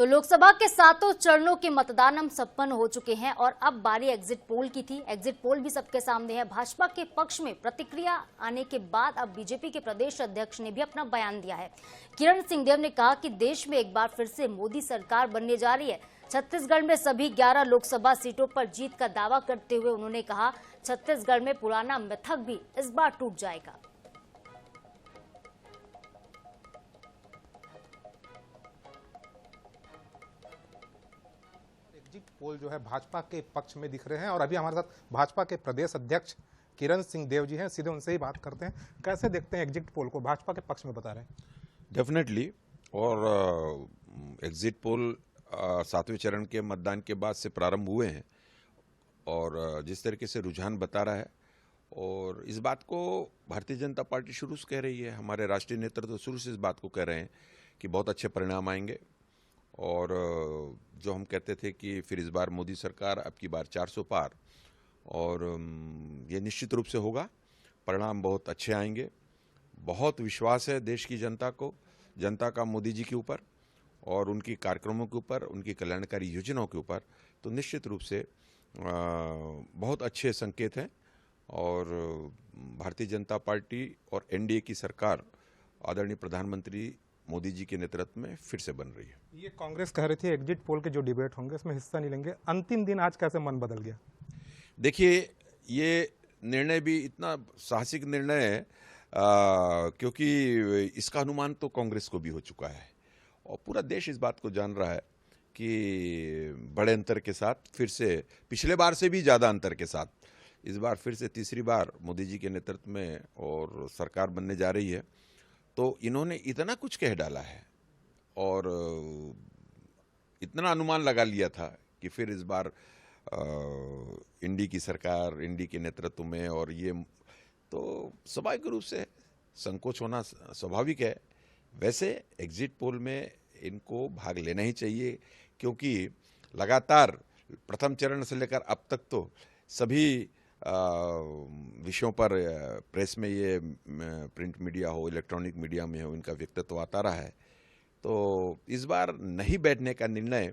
तो लोकसभा के सातों चरणों के मतदान हम संपन्न हो चुके हैं और अब बारी एग्जिट पोल की थी। एग्जिट पोल भी सबके सामने है। भाजपा के पक्ष में प्रतिक्रिया आने के बाद अब बीजेपी के प्रदेश अध्यक्ष ने भी अपना बयान दिया है। किरण सिंहदेव ने कहा कि देश में एक बार फिर से मोदी सरकार बनने जा रही है। छत्तीसगढ़ में सभी 11 लोकसभा सीटों पर जीत का दावा करते हुए उन्होंने कहा, छत्तीसगढ़ में पुराना मिथक भी इस बार टूट जाएगा। एग्जिट पोल जो है भाजपा के पक्ष में दिख रहे हैं और अभी हमारे साथ भाजपा के प्रदेश अध्यक्ष किरण सिंहदेव जी हैं। सीधे उनसे ही बात करते हैं। कैसे देखते हैं एग्जिट पोल को? भाजपा के पक्ष में बता रहे हैं। डेफिनेटली। और एग्जिट पोल 7वें चरण के मतदान के बाद से प्रारंभ हुए हैं और जिस तरीके से रुझान बता रहा है, और इस बात को भारतीय जनता पार्टी शुरू से कह रही है, हमारे राष्ट्रीय नेतृत्व शुरू से इस बात को कह रहे हैं कि बहुत अच्छे परिणाम आएंगे। और जो हम कहते थे कि फिर इस बार मोदी सरकार, अब की बार 400 पार, और ये निश्चित रूप से होगा। परिणाम बहुत अच्छे आएंगे। बहुत विश्वास है देश की जनता को, जनता का मोदी जी के ऊपर और उनकी कार्यक्रमों के ऊपर, उनकी कल्याणकारी योजनाओं के ऊपर। तो निश्चित रूप से बहुत अच्छे संकेत हैं और भारतीय जनता पार्टी और एनडीए की सरकार आदरणीय प्रधानमंत्री मोदी जी के नेतृत्व में फिर से बन रही है। ये कांग्रेस कह रही थी एग्जिट पोल के जो डिबेट होंगे उसमें हिस्सा नहीं लेंगे। अंतिम दिन आज कैसे मन बदल गया? देखिए, ये निर्णय भी इतना साहसिक निर्णय है क्योंकि इसका अनुमान तो कांग्रेस को भी हो चुका है और पूरा देश इस बात को जान रहा है कि बड़े अंतर के साथ, फिर से पिछले बार से भी ज़्यादा अंतर के साथ, इस बार फिर से तीसरी बार मोदी जी के नेतृत्व में और सरकार बनने जा रही है। तो इन्होंने इतना कुछ कह डाला है और इतना अनुमान लगा लिया था कि फिर इस बार इंडी की सरकार, इंडी के नेतृत्व में, और ये तो स्वाभाविक रूप से संकोच होना स्वाभाविक है। वैसे एग्जिट पोल में इनको भाग लेना ही चाहिए क्योंकि लगातार प्रथम चरण से लेकर अब तक तो सभी विषयों पर प्रेस में, ये प्रिंट मीडिया हो, इलेक्ट्रॉनिक मीडिया में हो, इनका व्यक्तित्व आता रहा है। तो इस बार नहीं बैठने का निर्णय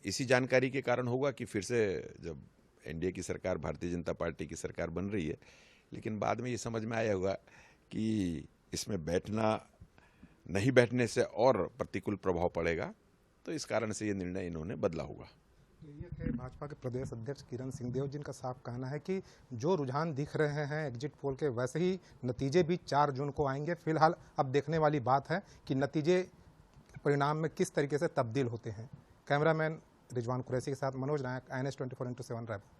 इसी जानकारी के कारण होगा कि फिर से जब एनडीए की सरकार, भारतीय जनता पार्टी की सरकार बन रही है, लेकिन बाद में ये समझ में आया होगा कि इसमें नहीं बैठने से और प्रतिकूल प्रभाव पड़ेगा। तो इस कारण से ये निर्णय इन्होंने बदला होगा। ये थे भाजपा के प्रदेश अध्यक्ष किरण सिंहदेव, जिनका साफ कहना है कि जो रुझान दिख रहे हैं एग्जिट पोल के, वैसे ही नतीजे भी 4 जून को आएंगे। फिलहाल अब देखने वाली बात है कि नतीजे परिणाम में किस तरीके से तब्दील होते हैं। कैमरामैन रिजवान कुरैशी के साथ मनोज नायक, INS 24x7 रायपुर।